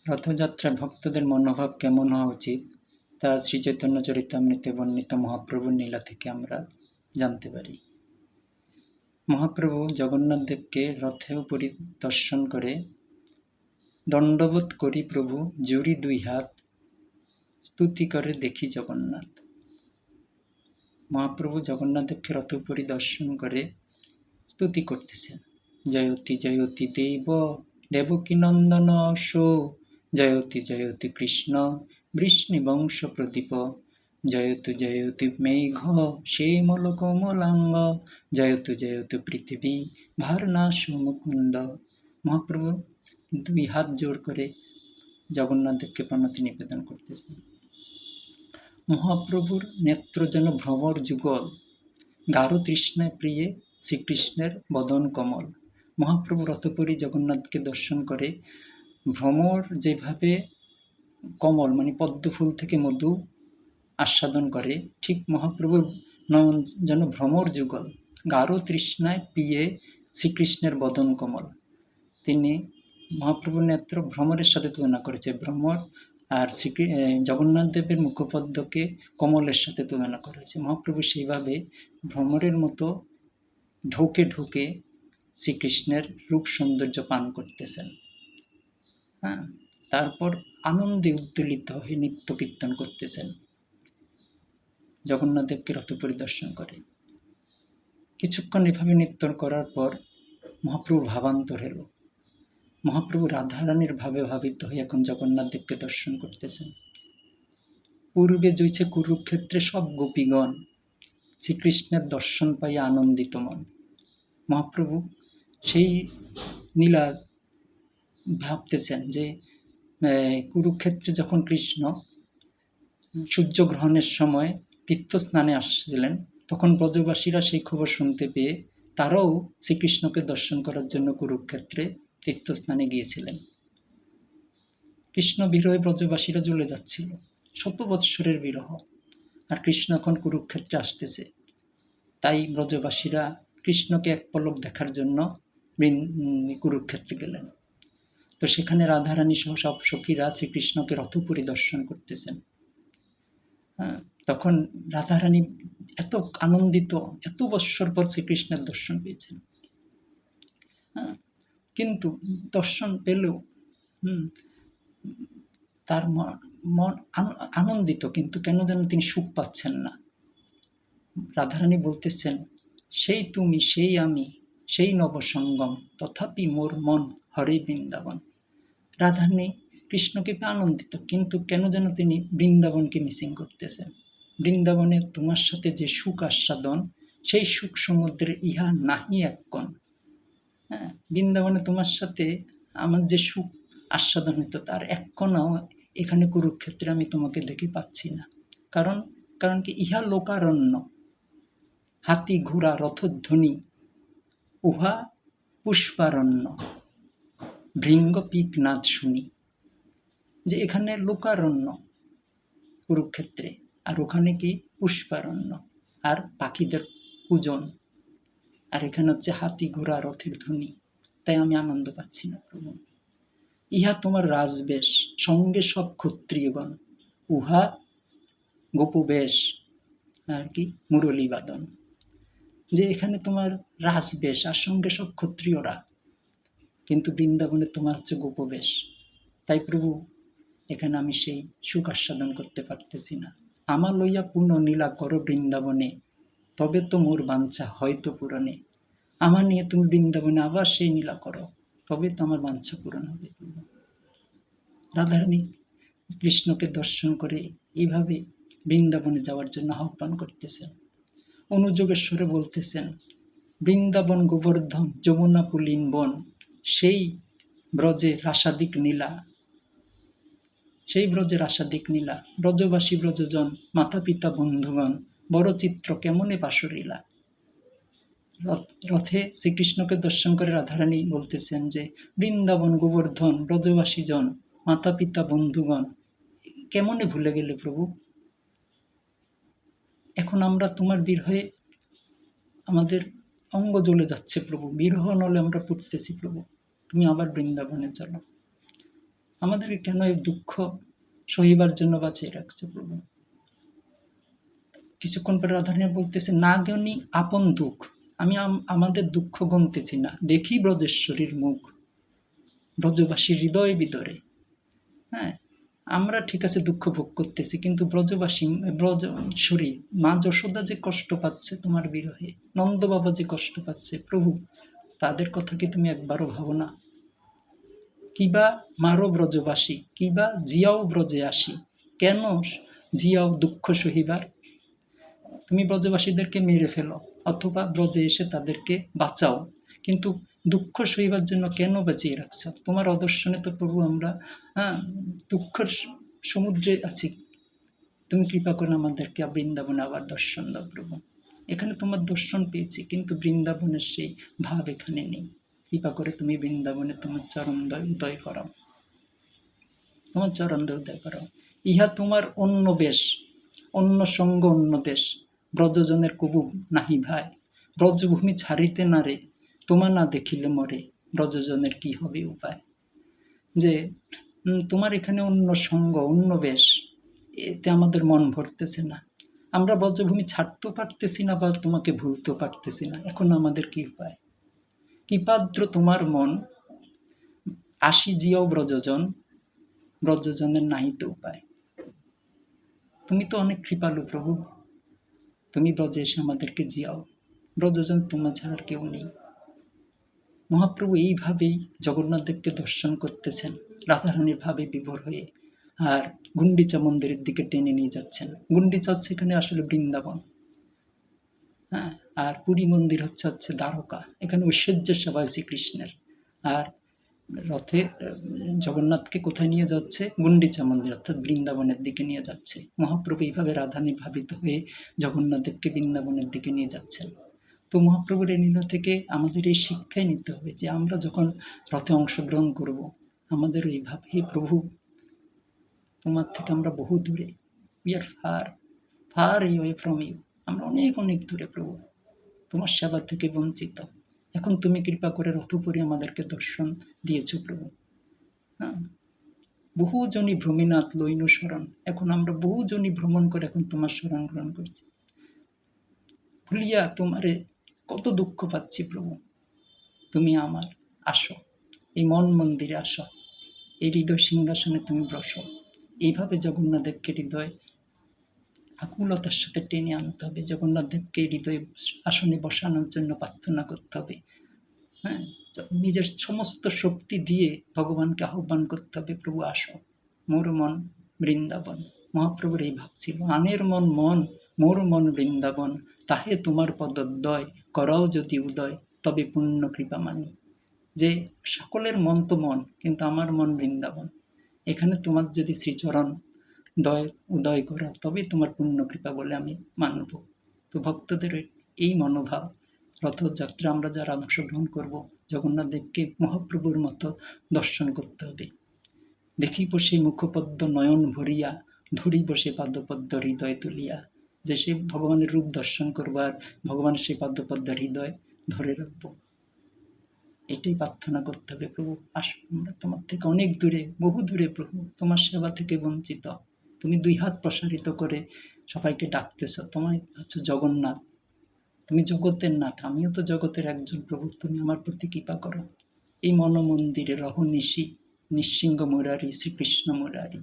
রথযাত্রায় ভক্তদের মনোভাব কেমন হওয়া উচিত তা শ্রীচৈতন্য চরিতামৃতে বর্ণিত মহাপ্রভুর লীলা থেকে আমরা জানতে পারি। মহাপ্রভু জগন্নাথ দেবকে রথেও পরিদর্শন করে দণ্ডবোধ করি প্রভু জুড়ি দুই হাত, স্তুতি করে দেখি জগন্নাথ। মহাপ্রভু জগন্নাথ দেবকে রথ পরিদর্শন করে স্তুতি করতেছেন, জয়তি জয়তি দেব দেবকী নন্দন শো, জয়তি জয়তি কৃষ্ণ বৃষ্ণিবংশ প্রদীপ, জয়তু জয়তু মেঘ শ্যামল কোমলাঙ্গ, জয়তু জয়তু পৃথিবী ভারনাশ মুকুন্দ। মহাপ্রভু দুই হাত জোর করে জগন্নাথ দেবকে প্রণতি নিবেদন করতেছেন। মহাপ্রভুর নেত্র যেন ভ্রমর যুগল, গাঢ় তৃষ্ণায় প্রিয়ে শ্রীকৃষ্ণের বদন কমল। মহাপ্রভু রথপরি জগন্নাথকে দর্শন করে ভ্রমর যেভাবে কমল মানে পদ্মফুল থেকে মধু আস্বাদন করে, ঠিক মহাপ্রভুর নয়ন যেন ভ্রমর যুগল, গাঢ় তৃষ্ণায় প্রিয়ে শ্রীকৃষ্ণের বদন কমল। তিনি মহাপ্রভুর নেত্র ভ্রমরের সাথে তুলনা করেছে। ভ্রমর আর জগন্নাথ দেবের মুখপদ্মকে কমলের সাথে তুলনা করা হয়েছে। মহাপ্রভু সেইভাবে ভ্রমরের মতো ঢোকে ঢোকে শ্রীকৃষ্ণের রূপ সৌন্দর্য পান করতেছেন। হ্যাঁ, তারপর আনন্দে উদ্দোলিত হয়ে নৃত্য কীর্তন করতেছেন জগন্নাথ দেবকে রথ পরিদর্শন করে। কিছুক্ষণ এভাবে নৃত্য করার পর মহাপ্রভু ভাবান্তর এলো। মহাপ্রভু রাধারানীর ভাবে ভাবিত হয়ে এখন জগন্নাথ দেবকে দর্শন করতেছেন। পূর্বে জয়ছে কুরুক্ষেত্রে সব গোপীগণ, শ্রীকৃষ্ণের দর্শন পাইয়া আনন্দিত মন। মহাপ্রভু সেই নীলা ভাবতেছেন যে কুরুক্ষেত্রে যখন কৃষ্ণ সূর্যগ্রহণের সময় তীর্থস্নানে আসছিলেন, তখন ব্রজবাসীরা সেই খবর শুনতে পেয়ে তারাও শ্রীকৃষ্ণকে দর্শন করার জন্য কুরুক্ষেত্রে তীর্থস্নানে গিয়েছিলেন। কৃষ্ণ বিরহে ব্রজবাসীরা জ্বলে যাচ্ছিল, 100 বৎসরের বিরহ, আর কৃষ্ণ এখন কুরুক্ষেত্রে আসতেছে। তাই ব্রজবাসীরা কৃষ্ণকে এক পলক দেখার জন্য কুরুক্ষেত্রে গেলেন। তো সেখানে রাধারানী সহ সব সখীরা শ্রীকৃষ্ণকে রথ পরিদর্শন করতেছেন। তখন রাধারানী এত আনন্দিত, এত বৎসর পর শ্রীকৃষ্ণের দর্শন পেয়েছেন। কিন্তু দর্শন পেলেও তার মন আনন্দিত, কিন্তু কেন যেন তিনি সুখ পাচ্ছেন না। রাধারানী বলতেছেন, সেই তুমি সেই আমি সেই নবসঙ্গম, তথাপি মোর মন হরে বৃন্দাবন। রাধারানী কৃষ্ণকে আনন্দিত, কিন্তু কেন যেন তিনি বৃন্দাবনকে মিসিং করতেছেন। বৃন্দাবনের তোমার সাথে যে সুখ আস্বাদন, সেই সুখ সমুদ্রের ইহা নাহি এক কণ। হ্যাঁ, বৃন্দাবনে তোমার সাথে আমার যে সুখ আস্বাদন হতো, তার এক কণাও এখানে কুরুক্ষেত্রে আমি তোমাকে দেখে পাচ্ছি না। কারণ কি, ইহা লোকারণ্য, হাতি ঘোড়া রথধ্বনি, উহা পুষ্পারণ্য, ভৃঙ্গ পিক নাদ শুনি। যে এখানে লোকারণ্য কুরুক্ষেত্রে, আর ওখানে কি পুষ্পারণ্য আর পাখিদের পূজন, আর এখানে হচ্ছে হাতি ঘোড়া রথের ধ্বনি। তাই আমি আনন্দ পাচ্ছি না প্রভু। ইহা তোমার রাজবেশ, সঙ্গে সব ক্ষত্রিয়গণ, উহা গোপবেশ আর কি মুরলী বাদন। যে এখানে তোমার রাজবেশ আর সঙ্গে সব ক্ষত্রিয়রা, কিন্তু বৃন্দাবনে তোমার হচ্ছে গোপবেশ। তাই প্রভু, এখানে আমি সেই সুখ আস্বাদন করতে পারতেছি না। আমার লইয়া পূর্ণ নীলা করো বৃন্দাবনে, তবে তো মোর বাঞ্ছা হয়তো পূরণে। আমার নিয়ে তুমি বৃন্দাবনে আবার সেই নীলা করো, তবে তো আমার বাঞ্ছা পূরণ হবে। রাধারানী কৃষ্ণকে দর্শন করে এইভাবে বৃন্দাবনে যাওয়ার জন্য আহ্বান করতেছেন। অনুযোগেশ্বরে বলতেছেন, বৃন্দাবন গোবর্ধন যমুনা পুলিন বন, সেই ব্রজে রাসাদিক নীলা, সেই ব্রজের আশাদিক নীলা, ব্রজবাসী ব্রজজন মাতা পিতা বন্ধুগণ, বড় চিত্র কেমনে বাসলীলা। রথে শ্রীকৃষ্ণকে দর্শন করে রাধারানী বলতেছেন যে, বৃন্দাবন গোবর্ধন ব্রজবাসী জন মাতা পিতা বন্ধুগণ কেমনে ভুলে গেলে প্রভু। এখন আমরা তোমার বিরহে আমাদের অঙ্গ জ্বলে যাচ্ছে প্রভু, বিরহ নলে আমরা পুড়তেছি প্রভু, তুমি আবার বৃন্দাবনে চলো। আমাদেরকে কেন এই দুঃখ সহিবার জন্য বাঁচিয়ে রাখছে প্রভু? কিছুক্ষণ পরে রাধারানী বলতেছে, না জ্ঞানী আপন দুঃখ, আমি আমাদের দুঃখ গমতেছি না, দেখি ব্রজেশ্বরীর মুখ, ব্রজবাসীর হৃদয় বিদরে। হ্যাঁ, আমরা ঠিক আছে দুঃখ ভোগ করতেছি, কিন্তু ব্রজবাসী, ব্রজেশ্বরী মা যশোদা যে কষ্ট পাচ্ছে তোমার বিরহে, নন্দ বাবা যে কষ্ট পাচ্ছে প্রভু, তাদের কথা কি তুমি একবারও ভাবো না? কিবা মারো ব্রজবাসী, কিবা জিয়াও ব্রজে আসি, কেন জিয়াও দুঃখ সহিবার? তুমি ব্রজবাসীদেরকে মেরে ফেলো, অথবা ব্রজে এসে তাদেরকে বাঁচাও, কিন্তু দুঃখ সহিবার জন্য কেন বাঁচিয়ে রাখছ? তোমার অদর্শনে তো প্রভু আমরা দুঃখের সমুদ্রে আছি। তুমি কৃপা করে আমাদেরকে বৃন্দাবনে আবার দর্শন দাও প্রভু। এখানে তোমার দর্শন পেয়েছি, কিন্তু বৃন্দাবনের সেই ভাব এখানে নেই। কৃপা করে তুমি বৃন্দাবনে তোমার চরণ উদয় করাও, তোমার চরণ উদয় করাও। ইহা তোমার অন্য বেশ, অন্য সঙ্গ অন্য দেশ, ব্রজজনের কবু নাহি ভাই, ব্রজভূমি ছাড়িতে না রে, তোমা না দেখিলে মরে, ব্রজজনের কি হবে উপায়? যে তোমার এখানে অন্য সঙ্গ অন্য বেশ, এতে আমাদের মন ভরতেছে না, আমরা ব্রজভূমি ছাড়তেও পারতেছি না, বা তোমাকে ভুলতেও পারতেছি না, এখন আমাদের কি উপায়? কৃপাদ্র তোমার মন, আসি জিয়াও ব্রজজন, ব্রজজনের নাহিতে উপায়। তুমি তো অনেক কৃপালু প্রভু, তুমি ব্রজে এসে আমাদেরকে জিয়াও, ব্রজজন তোমার ছাড়া কেউ নেই। মহাপ্রভু এইভাবেই জগন্নাথ দেবকে দর্শন করতেছেন, রাধারানীর ভাবে বিভোর হয়ে, আর গুন্ডিচা মন্দিরের দিকে টেনে নিয়ে যাচ্ছেন। গুন্ডিচা হচ্ছে এখানে আসলে বৃন্দাবন, হ্যাঁ, আর পুরী মন্দির হচ্ছে দ্বারকা। এখানে ঐশ্বর্য সেবা শ্রীকৃষ্ণের। আর রথে জগন্নাথকে কোথায় নিয়ে যাচ্ছে? গুন্ডিচা মন্দির, অর্থাৎ বৃন্দাবনের দিকে নিয়ে যাচ্ছে। মহাপ্রভু এইভাবে রাধানী ভাবিত হয়ে জগন্নাথ দেবকে বৃন্দাবনের দিকে নিয়ে যাচ্ছেন। তো মহাপ্রভুর এই লীলা থেকে আমাদের এই শিক্ষাই নিতে হবে যে আমরা যখন রথে অংশগ্রহণ করব, আমাদের এই ভাব, হে প্রভু, তোমার থেকে আমরা বহু দূরে, we are far far away from you, আমরা অনেক অনেক দূরে প্রভু, তোমার সেবা থেকে বঞ্চিত। এখন তুমি কৃপা করে রথপুরী আমাদেরকে দর্শন দিয়েছ প্রভু। হ্যাঁ, বহুজনই ভ্রমিনাথ লইনু শরণ, এখন আমরা বহুজনই ভ্রমণ করে এখন তোমার শরণ গ্রহণ করছি। ভুলিয়া তোমারে কত দুঃখ পাচ্ছি প্রভু, তুমি আমার আসো, এই মন মন্দিরে আসো, এই হৃদয় সিংহাসনে তুমি বসো। এইভাবে জগন্নাথ দেবকে হৃদয় আকুলতার সাথে টেনে আনতে হবে, জগন্নাথ দেবকে হৃদয় আসনে বসানোর জন্য প্রার্থনা করতে হবে। হ্যাঁ, নিজের সমস্ত শক্তি দিয়ে ভগবানকে আহ্বান করতে হবে, প্রভু আসো, মোর মন বৃন্দাবন। মহাপ্রভুর এই ভাব ছিল, আনের মন মন, মোর মন বৃন্দাবন, তাহে তোমার পদোদয়, করাও যদি উদয়, তবে পূর্ণ কৃপা মানি। যে সকলের মন তো মন, কিন্তু আমার মন বৃন্দাবন, এখানে তোমার যদি শ্রীচরণ উদয় করা, তবে তোমার পূর্ণ কৃপা বলে আমি মানব। তো ভক্তদের এই মনোভাব, রথযাত্রা আমরা যারা অংশগ্রহণ করব, জগন্নাথ দেবকে মহাপ্রভুর মতো দর্শন করতে হবে। দেখি বসে মুখপদ্ম নয়ন ভরিয়া, ধরি বসে পাদপদ্ম হৃদয় তুলিয়া, যে সে ভগবানের রূপ দর্শন করবো, আর ভগবানের সেই পাদপদ্ম হৃদয় ধরে রাখবো। এটাই প্রার্থনা করতে হবে, প্রভু আসো, আমরা তোমার থেকে অনেক দূরে, বহু দূরে প্রভু, তোমার সেবা থেকে বঞ্চিত। তুমি দুই হাত প্রসারিত করে সবাইকে ডাকতেছ, তোমার হচ্ছে জগন্নাথ, তুমি জগতের নাথ, আমিও তো জগতের একজন প্রভু, তুমি আমার প্রতি কৃপা করো। এই মনমন্দিরে রহ নিশি, নিঃসিংহ মুরারি, শ্রীকৃষ্ণ মুরারি।